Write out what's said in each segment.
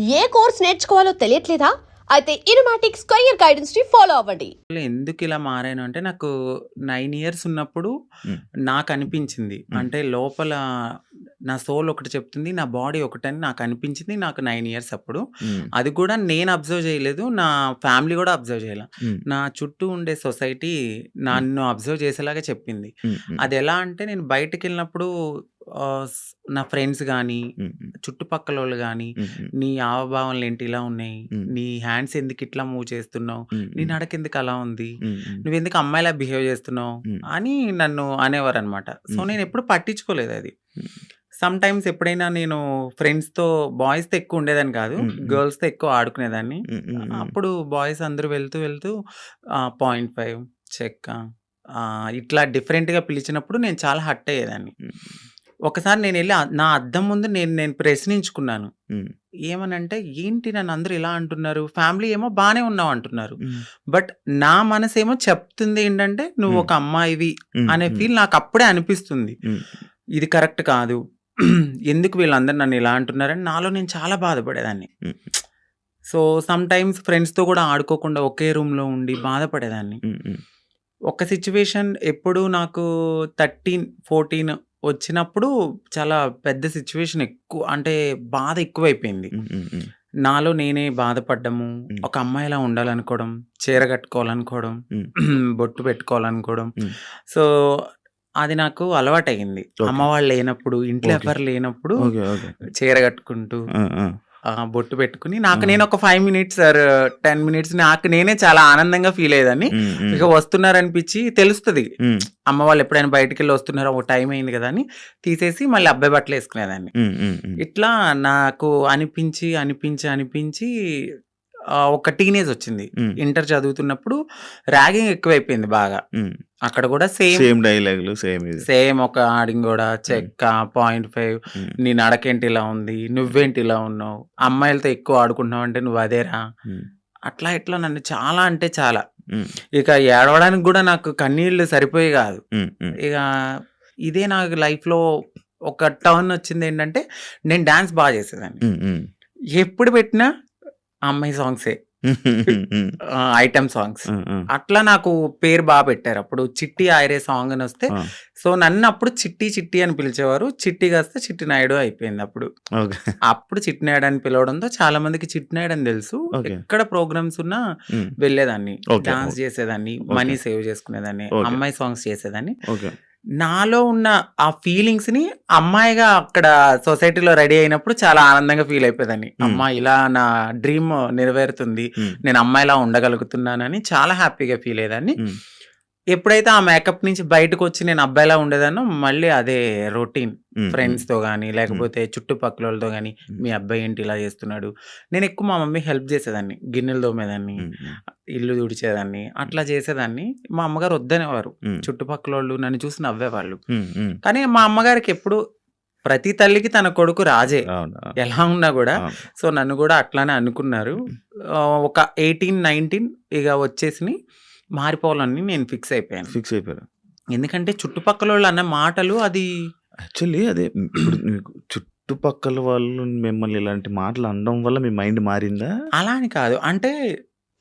ఏ course నేర్చుకోవాలో తెలియట్లేదా? అయితే ఇనుమాటిక్ square guidance ని follow అవ్వండి. ఎందుకు ఇలా మారాను అంటే నాకు 9 ఇయర్స్ ఉన్నప్పుడు హ్మ్. నాకు అనిపించింది. అంటే లోపల నా సోల్ ఒకటి చెప్తుంది. నా బాడీ ఒకటని నాకు అనిపించింది. నాకు 9 ఇయర్స్ అప్పుడు. హ్మ్. అది కూడా నేను అబ్జర్వ్ చేయలేదు. నా ఫ్యామిలీ కూడా అబ్జర్వ్ చేయలే. హ్మ్. నా చుట్టూ ఉండే సొసైటీ నన్ను అబ్జర్వ్ చేసేలాగా చెప్పింది. హ్మ్. హ్మ్. అది ఎలా అంటే నేను బయటకెళ్ళినప్పుడు నా ఫ్రెండ్స్ గానీ, హ్మ్. చుట్టుపక్కలోళ్ళు గానీ, హ్మ్. నీ హావభావాలేంటి ఇలా ఉన్నాయి? హ్మ్. నీ హ్యాండ్స్ ఎందుకు ఇట్లా మూవ్ చేస్తున్నావు? నీ హ్మ్. నడకెందుకు అలా ఉంది? హ్మ్. నువ్వెందుకు అమ్మాయిలా బిహేవ్ చేస్తున్నావు? హ్మ్. అని నన్ను అనేవారనమాట. సో, హ్మ్. నేనెప్పుడు పట్టించుకోలేదది. హ్మ్. సమ్‌టైమ్స్ ఎప్పుడైనా నేను ఫ్రెండ్స్‌తో బాయ్స్‌తో ఎక్కువ ఉండేదాన్ని కాదు. హ్మ్. హ్మ్. గర్ల్స్‌తో ఎక్కువ ఆడుకునేదాన్ని. హ్మ్. హ్మ్. హ్మ్. అప్పుడు బాయ్స్ అందరూ వెళ్తూ 0.5 చెక్క ఇట్లా డిఫరెంట్‌గా పిలిచినప్పుడు నేను చాలా హర్ట్ అయ్యేదాన్ని. హ్మ్. ఒకసారి నేనెళ్ళి నా అద్దం ముందు నేను ప్రశ్నించుకున్నాను. హ్మ్. ఏమనంటే, ఏంటి నన్నందరూ ఇలా అంటున్నారు? ఫ్యామిలీ ఏమో బానే ఉన్నావు అంటున్నారు. హ్మ్. బట్ నా మనసేమో చెప్తుంది ఏంటంటే, నువ్వొక అమ్మాయివి హ్మ్. అనే హ్మ్. ఫీల్ నాకప్పుడే అనిపిస్తుంది. హ్మ్. ఇది కరెక్ట్ కాదు. ఎందుకు వీళ్ళందరూ నన్ను ఇలా అంటున్నారని నాలో నేను చాలా బాధపడేదాన్ని. హ్మ్. సో, సమ్‌టైమ్స్ ఫ్రెండ్స్‌తో కూడా ఆడుకోకుండా ఒకే రూమ్‌లో ఉండి బాధపడేదాన్ని. హ్మ్. హ్మ్. ఒక సిట్యుయేషన్ ఎప్పుడు నాకు 13, 14 వచ్చినప్పుడు చాలా పెద్ద సిట్యుయేషన్ ఎక్కువ అంటే బాధ ఎక్కువైపోయింది. హ్మ్. హ్మ్. హ్మ్. నాలో నేనే బాధపడ్డము, హ్మ్. ఒక అమ్మాయిలా ఉండాలనుకోవడం, చీర కట్టుకోవాలనుకోవడం, హ్మ్. బొట్టు పెట్టుకోవాలనుకోవడం. హ్మ్. సో, అది నాకు అలవాటయింది. అమ్మ ఓకే. వాళ్ళు లేనప్పుడు, ఇంట్లో ఓకే. ఎవ్వరు లేనప్పుడు ఓకే. ఓకే. చీర కట్టుకుంటూ ఆ! ఆ! బొట్టు పెట్టుకొని ఆ! నాకు నేను ఒక 5 మినిట్స్ ఆర్ 10 మినిట్స్ నాకు నేనే చాలా ఆనందంగా ఫీల్ అయ్యేదాన్ని. హ్మ్. హ్మ్. ఇక వస్తున్నారనిపించి తెలుస్తది. హ్మ్. అమ్మ వాళ్ళు ఎప్పుడైనా బయటికెళ్ళి వస్తున్నారో ఓ టైం అయింది కదా అని తీసేసి మళ్ళీ అబ్బాయి బట్టలేసుకునేదాన్ని. హ్మ్. హ్మ్. హ్మ్. ఇట్లా నాకు అనిపించి ఒక టీనేజ్ వచ్చింది. హ్మ్. ఇంటర్ చదువుతున్నప్పుడు ర్యాగింగ్ ఎక్కువైపోయింది బాగా. హ్మ్. అక్కడ కూడా సేమ్ సేమ్ డైలాగులు సేమ్ ఇది. సేమ్ ఒక ఆడింగోడ, హ్మ్. చెక్క, 0.5 హ్మ్. నీ నడకేంటి ఇలా ఉంది? నువ్వేంటి ఇలా ఉన్నావు? అమ్మాయిలతో ఎక్కువ ఆడుకుంటున్నావంటే నువ్వు అదేరా? హ్మ్. అట్లా ఇట్లా నన్ను చాలా అంటే చాలా. హ్మ్. ఇక ఏడవడానికి గూడా నాకు కన్నీళ్ళు సరిపోయేవి గాదు. హ్మ్. హ్మ్. ఇక ఇదే నాకు లైఫ్‌లో ఒక టర్న్ వచ్చిందేంటంటే, నేను డాన్స్ బా చేసేదాన్ని. హ్మ్. హ్మ్. ఎప్పుడు పెట్టినా అమ్మాయి సాంగ్సే. హ్మ్. Item songs. ఆ! ఆ! అట్లా నాకు పేరు బా పెట్టారు. అప్పుడు 'చిట్టి ఆయరే' సాంగ్ అనొస్తే, ఆ! సో, నన్నప్పుడు చిట్టి అని పిలిచేవారు. చిట్టి కాస్త చిట్టి నాయుడు అయిపోయిందప్పుడు. ఓకే. అప్పుడు చిట్టి నాయుడు అని పిలవడంతో చాలా మందికి చిట్టి నాయుడు అని తెలుసు. ఓకే. ఎక్కడ ప్రోగ్రామ్స్ ఉన్నా హ్మ్. వెళ్ళేదాన్ని. ఓకే. డాన్స్ చేసేదాన్ని. ఓకే. మనీ సేవ్ చేసుకునేదాన్ని. ఓకే. అమ్మాయి సాంగ్స్ చేసేదాన్ని. ఓకే. నాలో ఉన్న ఆ ఫీలింగ్స్‌ని అమ్మాయిగా అక్కడ సొసైటీలో రెడీ అయినప్పుడు చాలా ఆనందంగా ఫీల్ అయిపోయేదాన్ని. హ్మ్. అమ్మా! ఇలా నా డ్రీమ్ నెరవేరుతుంది. హ్మ్. నేను అమ్మాయిలా ఉండగలుగుతున్నానని చాలా హ్యాపీగా ఫీల్ అయ్యేదాన్ని. హ్మ్. ఎప్పుడైతే ఆ మేకప్ నుంచి బయటకొచ్చి నేను అబ్బాయిలా ఉండేదాన్నో మళ్ళీ అదే రొటీన్. హ్మ్. హ్మ్. ఫ్రెండ్స్‌తో గానీ, హ్మ్. లేకపోతే చుట్టుపక్కలోళ్ళతో గానీ, హ్మ్. మీ అబ్బాయి ఏంటి ఇలా చేస్తున్నాడు? నేనెక్కువ మా మమ్మీకి హెల్ప్ చేసేదాన్ని. గిన్నెలు తోమేదాన్ని, హ్మ్. హ్మ్. ఇల్లు తుడిచేదాన్ని. అట్లా చేసేదాన్ని. మా అమ్మగారు వద్దనేవారు. హ్మ్. చుట్టుపక్కలోళ్ళు నన్ను చూసి నవ్వేవాళ్ళు. హ్మ్. హ్మ్. కానీ మా అమ్మగారికి ఎప్పుడు ప్రతి తల్లికి తన కొడుకు రాజే. అవును. అవును. ఎలా ఉన్నా గూడా. అవును. సో, నన్ను గూడా అట్లానే అనుకున్నారు. హ్మ్. ఒక 18, 19 ఇగ వచ్చేసినియి. మారిపోవాలని నేను ఫిక్స్ అయిపోయాను. ఫిక్స్ అయిపోయారు. ఎందుకంటే చుట్టుపక్కలోళ్ళు అన్న మాటలు అది యాక్చువల్లీ అదే ఇప్పుడు మీకు చుట్టుపక్కల వాళ్ళు మిమ్మల్ని ఇలాంటి మాటలు అనడం వల్ల మీ మైండ్ మారిందా? అలా అని కాదు. అంటే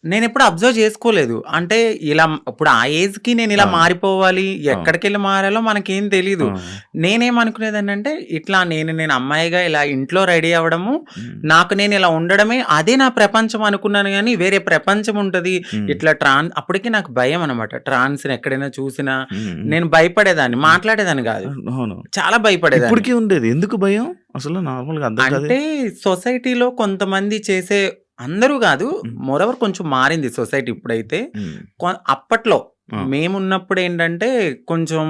నేనెప్పుడు అబ్జర్వ్ చేసుకోలేదు. అంటే ఇలా ఇప్పుడు ఆ ఏజ్‌కి నేనిలా అవును. మారిపోవాలి, అవును. ఎక్కడికెళ్ళి మారాలో మనకేం తెలీదు. ఆ! నేనేమనుకునేదాన్నంటే ఇట్లా నేను అమ్మాయిగా ఇలా ఇంట్లో రెడీ అవ్వడము, హ్మ్. నాకు నేను ఇలా ఉండడమే అదే నా ప్రపంచం అనుకున్నాను గానీ, వేరే ప్రపంచం ఉంటది. హ్మ్. ఇట్లా అప్పటికి నాకు భయం అనమాట. ట్రాన్స్‌ని ఎక్కడైనా చూసినా హ్మ్. హ్మ్. నేను భయపడేదాన్ని. హ్మ్. మాట్లాడేదాన్ని గాదు. అవును. చాలా భయపడేదాన్ని. ఇప్పటికి ఉండేది. ఎందుకు భయం? అసలు నార్మల్‌గా అర్థం కాదు. అంటే సొసైటీలో కొంతమంది చేసే అందరూ గాదు. హ్మ్. మోరోవర్ కొంచెం మారింది సొసైటీ ఇప్పుడైతే. హ్మ్. అప్పట్లో ఆ! మేమున్నప్పుడేంటంటే కొంచెం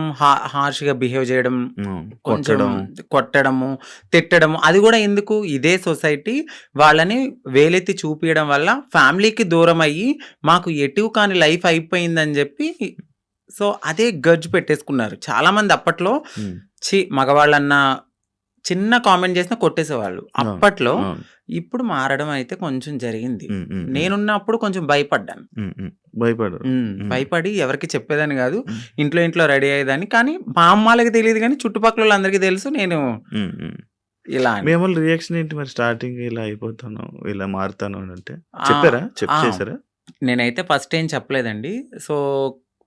హార్ష్‌గా బిహేవ్ జేయడం, హ్మ్. కొంచెం కొట్టడం. కొట్టడము, తిట్టడము అది గూడా ఎందుకు ఇదే సొసైటీ వాళ్ళని వేలెత్తి చూపియడం వల్ల ఫ్యామిలీకి దూరమయ్యి మాకు ఎటు కాని లైఫ్ అయిపోయిందని జెప్పి సో, అదే గర్జ్ పెట్టేసుకున్నారు. చాలామంది అప్పట్లో హ్మ్. మగవాళ్ళన్నా చిన్న కామెంట్ చేసినా కొట్టేసేవాళ్ళు. అవును. అప్పట్లో. అవును. ఇప్పుడు మారడం అయితే కొంచెం జరిగింది. హ్మ్. హ్మ్. హ్మ్. నేనున్నప్పుడు కొంచెం భయపడ్డాను. హ్మ్. హ్మ్. భయపడరు. హ్మ్. భయపడి ఎవరికీ చెప్పేదాన్ని గాదు. హ్మ్. ఇంట్లో రెడీ అయ్యేదాన్ని. కానీ మా అమ్మాళ్ళకి తెలీదు గానీ చుట్టుపక్కలోళ్ళందరికీ తెలుసు నేను హ్మ్. హ్మ్. ఇలా అని. మీ అమ్మోళ్ళ రియాక్షన్ ఏంటి మరి స్టార్టింగ్ ఇలా అయిపోతాను, ఇలా మారుతాను అని అంటే? ఆ! చెప్పారా? ఆ! చేసారా? నేనైతే ఫస్ట్ ఏం చెప్పలేదండి. సో,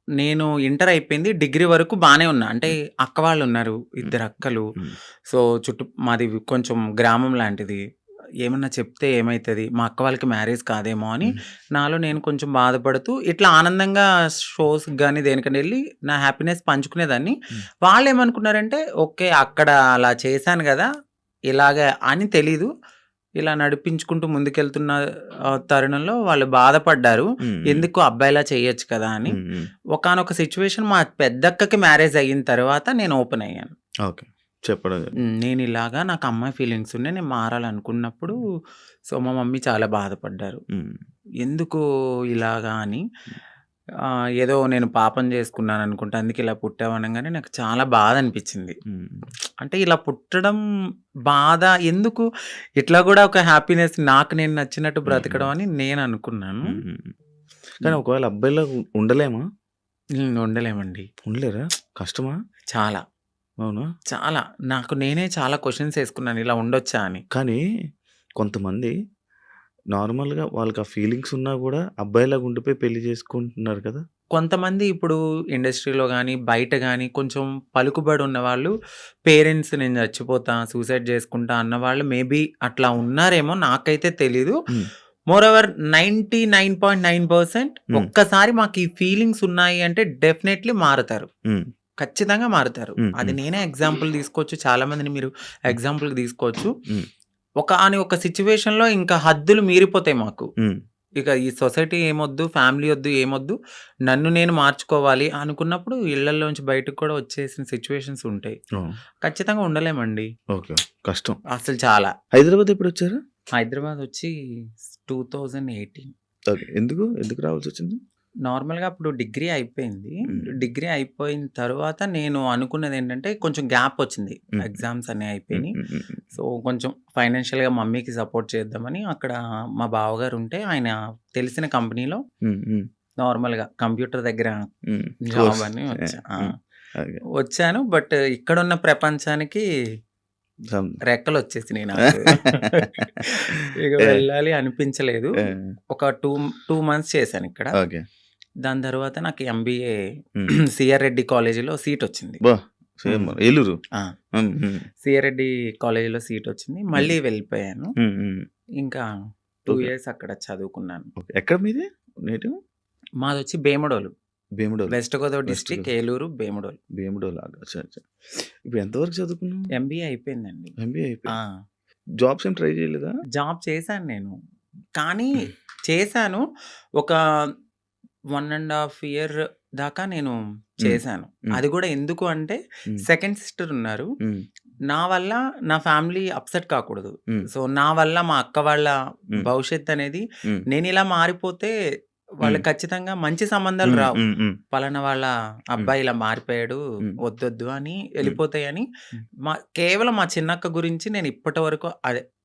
నేను ఇంటర్ అయిపోయింది. డిగ్రీ వరకు బానే ఉన్నా. అంటే హ్మ్. అక్క వాళ్ళున్నారు. హ్మ్. ఇద్దరు అక్కలు. హ్మ్. సో, మాది కొంచెం గ్రామం లాంటిది. ఏమన్నా చెప్తే ఏమైతది? మా అక్క వాళ్ళకి మ్యారేజ్ కాదేమో అని హ్మ్. నాలో నేను కొంచెం బాధపడుతూ ఇట్లా ఆనందంగా షోస్‌కి గాని దేనికైనా ఎళ్లి నా హ్యాపీనెస్ పంచుకునేదాన్ని. హ్మ్. వాళ్ళేమనుకున్నారంటే ఓకే. అక్కడ అలా చేశాను గదా! ఇలాగ అని తెలీదు. ఇలా నడిపించుకుంటూ ముందుకెళ్తున్న తరుణంలో వాళ్ళు బాధపడ్డారు. హ్మ్. హ్మ్. ఎందుకు అబ్బాయిలా చేయొచ్చు కదా! అని. హ్మ్. హ్మ్. ఒకానొక సిట్యుయేషన్ మా పెద్దక్కకి మ్యారేజ్ అయిన తర్వాత నేను ఓపెన్ అయ్యాను. ఓకే. చెప్పడం జరిగింది. నేనిలాగా నాకు అమ్మాయి ఫీలింగ్స్ ఉన్నాయి. నేను మారాలనుకున్నప్పుడు సో, మా మమ్మీ చాలా బాధపడ్డారు. హ్మ్. ఎందుకు ఇలాగా అని. ఏదో నేను పాపం చేసుకున్నాననుకుంటా. అందుకే ఇలా పుట్టావు అనంగానే నాకు చాలా బాధ అనిపించింది. హ్మ్. అంటే ఇలా పుట్టడం బాధ ఎందుకు ఇట్లా గూడా ఒక హ్యాపీనెస్ నాకు నేను నచ్చినట్టు హ్మ్. బ్రతకడం అని నేను అనుకున్నాను. హ్మ్. కానీ ఒకవేళ అబ్బాయిలాగా ఉండలేమా? ఉండలేమండి. ఉండలేరా? కష్టమా? చాలా. అవునా? చాలా. నాకు నేనే చాలా క్వెషన్స్ ఏసుకున్నాను. ఇలా ఉండొచ్చా అని. కానీ కొంతమంది నార్మల్‌గా వాళ్ళకి ఆ ఫీలింగ్స్ ఉన్నా గూడా అబ్బాయిలాగా ఉండిపోయి పెళ్లి చేసుకుంటున్నారు కదా! కొంతమంది ఇప్పుడు ఇండస్ట్రీలో గాని, బయట గాని కొంచెం పలుకుబడి ఉన్నవాళ్ళు పేరెంట్స్ నేను చచ్చిపోతా, సూసైడ్ చేసుకుంటా అన్నవాళ్ళు మేబీ అట్లా ఉన్నారేమో నాకైతే తెలీదు. హ్మ్. మోరోవర్ 99.9% హ్మ్. ఒక్కసారి మాకు ఈ ఫీలింగ్స్ ఉన్నాయి అంటే డెఫినైట్లీ మారతారు. హ్మ్. ఖచ్చితంగా మారతారు. హ్మ్. అది హ్మ్. నేనే ఎగ్జాంపుల్ తీసుకోవచ్చు. చాలా మందిని మీరు హ్మ్. ఎగ్జాంపుల్‌కి తీసుకోవచ్చు. హ్మ్. ఒకానొక సిట్యుయేషన్‌లో ఇంకా హద్దులు మీరిపోతాయి మాకు. హ్మ్. ఇక ఈ సొసైటీ ఏమొద్దు, ఫ్యామిలీ ఒద్దు, ఏమొద్దు. నన్ను నేను మార్చుకోవాలి అనుకున్నప్పుడు ఇళ్లల్లోంచి బయటకి కూడా వచ్చేసిన సిట్యుయేషన్స్ ఉంటాయి. ఓహ్! ఖచ్చితంగా ఉండలేమండి. ఓకే. కష్టం. అసలు చాలా. హైదరాబాద్ ఎప్పుడొచ్చారు? హైదరాబాద్ వచ్చి 2018 ఓకే. ఎందుకు రావాల్సొచ్చింది? నార్మల్‌గా అప్పుడు డిగ్రీ అయిపోయింది. హ్మ్. డిగ్రీ అయిపోయిన తర్వాత నేను అనుకున్నదేంటంటే కొంచెం గ్యాప్ వచ్చింది. హ్మ్. ఎగ్జామ్స్ అన్నీ హ్మ్. అయిపోయినియి. హ్మ్. హ్మ్. సో, కొంచెం ఫైనాన్షియల్‌గా మమ్మీకి సపోర్ట్ చేద్దామని అక్కడ మా బావగారు ఉంటే ఆయన తెలిసిన కంపెనీలో హ్మ్. హ్మ్. నార్మల్‌గా కంప్యూటర్ దగ్గర హ్మ్. Job course. అని వచ్చా. హ్మ్. ఓకే. వచ్చాను. బట్ ఇక్కడున్న ప్రపంచానికి సం రెక్కలొచ్చేసినియి నాకు. ఇక ఏ వెళ్ళాలి అనిపించలేదు. ఏ ఒక 2 మంత్స్ చేశానిక్కడ. ఓకే. దాని తర్వాత నాకు ఎంబీఏ హ్మ్. సిఆర్ రెడ్డి కాలేజీలో సీటొచ్చింది. అబ్బా! సేమ్ హ్మ్. ఏలూరు. ఆ! హ్మ్. హ్మ్. సిఆర్ రెడ్డి కాలేజీలో సీటొచ్చింది. హ్మ్. మళ్ళీ వెళ్ళిపోయాను. హ్మ్. హ్మ్. ఇంకా 2 ఓకే. ఇయర్స్ అక్కడ చదువుకున్నాను. ఓకే. ఎక్కడ మీది నేటివ్? మాదొచ్చి Bhimadolu. Bhimadolu. West Godavari west district Godavari. Eluru, Bhimadolu. Bhimadolu. అచ్చా! అచ్చా! ఇప్పుడు ఎంత వరకు చదువుకున్నావు? ఎంబీఏ అయిపోయిందండి. ఎంబీఏ ఆ! అయిపోయింది. జాబ్స్ ఏం ట్రై చేయలేదా? జాబ్ చేశాను నేను. కానీ చేశాను. ఒక 1 ½ ఇయర్ దాకా నేను హ్మ్. చేశాను. హ్మ్. అది గూడా ఎందుకు అంటే హ్మ్. సెకండ్ సిస్టర్ ఉన్నారు. హ్మ్. నా వల్ల నా ఫ్యామిలీ అప్‌సెట్ కాకూడదు. హ్మ్. సో, నా వల్ల మా అక్క వాళ్ళ హ్మ్. భవిష్యత్తనేది హ్మ్. నేనిలా మారిపోతే వాళ్ళు హ్మ్. ఖచ్చితంగా మంచి సంబంధాలు హ్మ్. రావు. హ్మ్. హ్మ్. పలానా వాళ్ళ హ్మ్. అబ్బాయి ఇలా మారిపోయాడు. హ్మ్. వద్దొద్దు అని హ్మ్. ఎళ్ళిపోతాయని హ్మ్. కేవలం మా చిన్నక్క గురించి నేను ఇప్పటి వరకు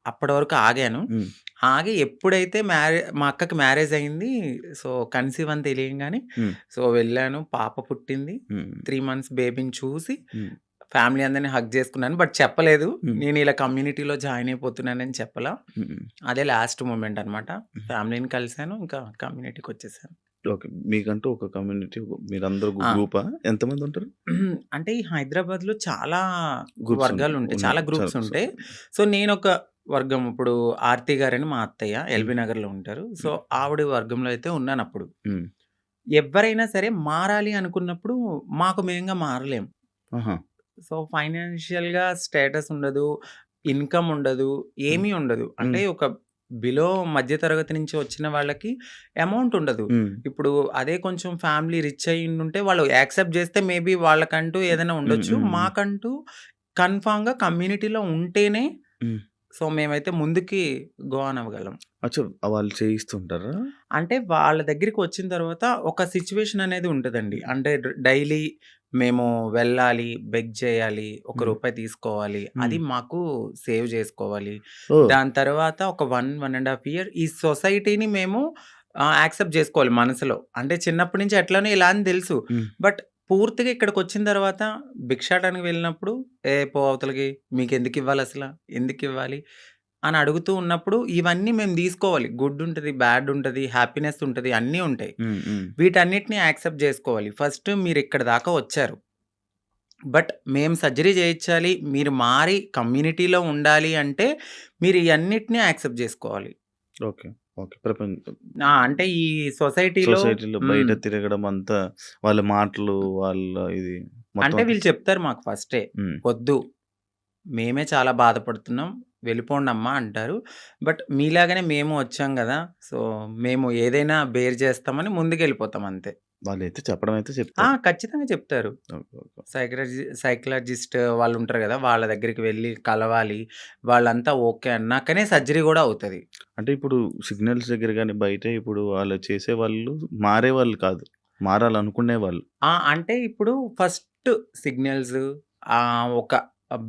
అప్పటి వరకు ఆగాను. హ్మ్. ఆగి ఎప్పుడైతే మా అక్కకి మ్యారేజ్ అయింది. సో, కన్సీవ్ అని తెలియంగానే హ్మ్. సో, వెళ్ళాను. పాప పుట్టింది. హ్మ్. 3 మంత్స్ బేబీని చూసి హ్మ్. ఫ్యామిలీ అందరిని హగ్ చేసుకున్నాను. బట్ చెప్పలేదు. హ్మ్. నేను ఇలా కమ్యూనిటీలో జాయిన్ అయిపోతున్నానని చెప్పలా. హ్మ్. అదే లాస్ట్ మొమెంట్ అనమాట. ఫ్యామిలీని కలిసాను. ఇంకా కమ్యూనిటీకొచ్చేసాను. ఓకే. మీకంటూ ఒక కమ్యూనిటీ మీరందరూ ఆ! గ్రూపా? ఎంతమంది ఉంటారు? అంటే ఈ హైదరాబాద్‌లో చాలా గ్రూప్స్ వర్గాలుంటాయి. ఉన్నాయి. చాలా గ్రూప్స్ ఉంటాయి. సో, నేనొక వర్గం ఇప్పుడు ఆర్తి గారని మా అత్తయ్య హ్మ్. ఎల్బీ నగర్‌లో ఉంటారు. సో, హ్మ్. ఆవిడ వర్గంలో అయితే ఉన్నానప్పుడు. హ్మ్. ఎవ్వరైనా సరే మారాలి అనుకున్నప్పుడు మాకు మేముగా మారలేం. ఆహా! సో, ఫైనాన్షియల్‌గా స్టేటస్ ఉండదు. ఇన్‌కమ్ ఉండదు. హ్మ్. ఏమీ ఉండదు. అంటే హ్మ్. ఒక బిలో మధ్య తరగతి నుంచి వచ్చిన వాళ్ళకి అమౌంట్ ఉండదు. హ్మ్. ఇప్పుడు అదే కొంచెం ఫ్యామిలీ రిచ్ అయ్యుండుంటే వాళ్ళు యాక్సెప్ట్ చేస్తే మేబీ వాళ్ళకంటూ ఏదైనా హ్మ్. ఉండొచ్చు. హ్మ్. హ్మ్. మాకంటూ కన్ఫర్మ్‌గా కమ్యూనిటీలో ఉంటేనే హ్మ్. సో, మేమైతే ముందుకి గో ఆన్ అవ్వగలం. అచ్చా! వాళ్ళు చేయిస్తుంటారా? అంటే వాళ్ళ దగ్గరికొచ్చిన తర్వాత ఒక సిట్యుయేషన్ అనేది ఉంటదండి. అంటే డైలీ మేము వెళ్ళాలి, బెగ్ చేయాలి, ఒక హ్మ్. రూపాయి తీసుకోవాలి. హ్మ్. అది మాకు సేవ్ చేసుకోవాలి. ఓహ్! దాని తర్వాత ఒక 1 ½ ఇయర్ ఈ సొసైటీని మేము యాక్సెప్ట్ జేసుకోవాలి మనసులో. అంటే చిన్నప్పటి నుంచి ఎట్లనో ఇలా అని తెలుసు. హ్మ్. బట్ పూర్తిగా ఇక్కడికొచ్చిన తర్వాత భిక్షాటనకి వెళ్ళినప్పుడు, "ఏ పో అవతలకి, మీకెందుకివ్వాలి అసల? ఎందుకివ్వాలి?" అని అడుగుతూ ఉన్నప్పుడు ఇవన్నీ మేము తీసుకోవాలి. గుడ్ ఉంటది, బ్యాడ్ ఉంటది, హ్యాపీనెస్ ఉంటది, అన్నీ ఉంటాయి. వీటన్నిటిని యాక్సెప్ట్ జేసుకోవాలి. ఫస్ట్ మీరిక్కడి దాకా వచ్చారు. బట్ మేము సర్జరీ చేయించాలి, మీరు మారి కమ్యూనిటీలో ఉండాలి అంటే మీరు ఇయన్నిటిని యాక్సెప్ట్ జేసుకోవాలి. ఓకే. ఓకే. ప్రపంచం అంటే ఈ సొసైటీలో సొసైటీలో బయట తిరగడం అంతా వాళ్ళ మాటలు, వాళ్ళ ఇది అంటే మొత్తం వీళ్ళు చెప్తారు మాకు ఫస్టే, "వద్దు, మేమే చాలా బాధపడుతున్నాం, వెళ్ళిపోండమ్మా" అంటారు. బట్ మీలాగానే మేము వచ్చాం గదా! సో, మేము ఏదైనా బేర్ చేస్తామని ముందుకెళ్ళిపోతాం అంతే. వాళ్ళైతే చెప్పడం అయితే చెప్తారు. ఖచ్చితంగా చెప్తారు. ఓకే. ఓకే. సైకాలజిస్ట్ వాళ్ళుంటారు గదా! వాళ్ళ దగ్గరికి వెళ్లి కలవాలి. వాళ్ళంతా ఓకే అన్నాకనే సర్జరీ గూడా అవుతది. అంటే ఇప్పుడు సిగ్నల్స్ దగ్గర గాని, బయట ఇప్పుడు వాళ్ళు చేసేవాళ్ళు మారేవాళ్ళు కాదు. మారాలనుకునేవాళ్ళు. అంటే ఇప్పుడు ఫస్ట్ సిగ్నల్స్ ఒక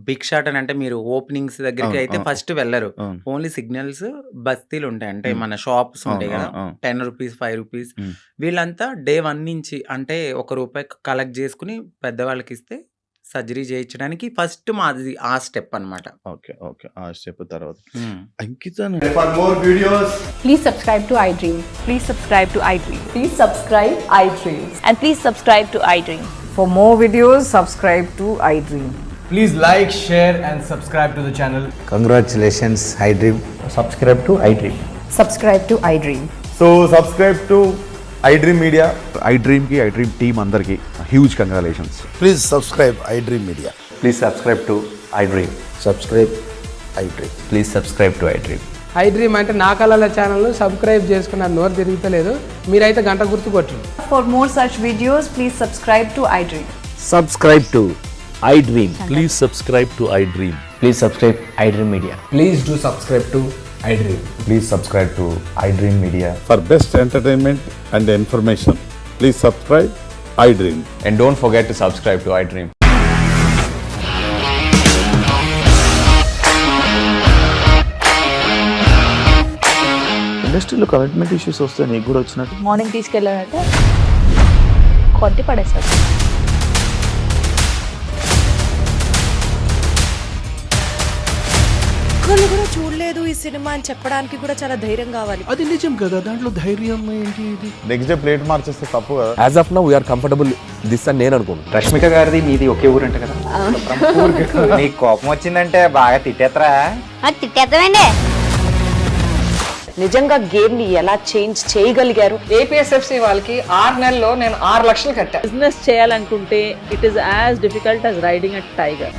భిక్షాటన అంటే మీరు ఓపెనింగ్స్ దగ్గరికి అవును. అయితే ఫస్ట్ వెళ్లరు. అవును. ఓన్లీ సిగ్నల్స్ బస్తీలుంటాయి. అంటే హ్మ్. మన షాప్స్ అవును. ఉంటాయి గదా! అవును. అవును. 10 రూపీస్, 5 రూపీస్ హ్మ్. వీళ్ళంతా డే 1 నుంచి అంటే రూ. 1 కలెక్ట్ జేసుకొని పెద్దవాళ్ళకిస్తే సర్జరీ చేయించడానికి ఫస్ట్ మాది ఆ స్టెప్ అన్నమాట. ఓకే. ఓకే. ఆ స్టెప్ తర్వాత హ్మ్. అంకిత For more videos, Please subscribe to iDream. Please subscribe to iDream. Please subscribe iDream. And please subscribe to iDream. For more videos, subscribe to iDream. please like, share, and subscribe to the channel. Congratulations, iDream. Subscribe to iDream. Subscribe to iDream. So, subscribe to iDream Media. iDream ki iDream team andarki huge congratulations. Please subscribe iDream Media. Please subscribe to iDream. Subscribe iDream. Please subscribe to iDream. iDream అంటే నా కళల channel subscribe చేసుకున్న నోరు తిరుగుతలేదు, మీరైతే గంట గుర్తు కొట్టండి. For more such videos, please subscribe to iDream. Subscribe to iDream. Please subscribe to iDream. Please subscribe iDream Media. Please do subscribe to iDream. Please subscribe to iDream Media. For best entertainment and information, please subscribe iDream. And don't forget to subscribe to iDream. ఇండస్ట్రీలో commitment issues వస్తే నీకు కూడా వచ్చినట్టు morning తీసుకెళ్ళాడంటే కొట్టి పడేశాడు. ఒక్కళ్ళు కూడా చూడలేదు ఈ సినిమా అని చెప్పడానికి కూడా చాలా ధైర్యం కావాలి. అది నిజం కదా, దాంట్లో ధైర్యం ఏంటి? ఇది నెక్స్ట్ డే ప్లేట్ మార్చేస్తే తప్పు కదా. As of now, we are comfortable this అని నేను అనుకుంటున్నాను. రష్మిక గారిది మీది ఒకే ఊరంట కదా? నీకు కోపం వచ్చిందంటే బాగా తిట్టేత్తరా? తిట్టేద్దామండి. నిజంగా గేమ్ ని ఎలా చేంజ్ చేయగలిగారు? ఏపీఎస్ఎఫ్సి వాళ్ళకి 6 నెలల్లో నేను 6 లక్షలు కట్టా. బిజినెస్ చేయాలనుకుంటే it is as difficult as riding a tiger.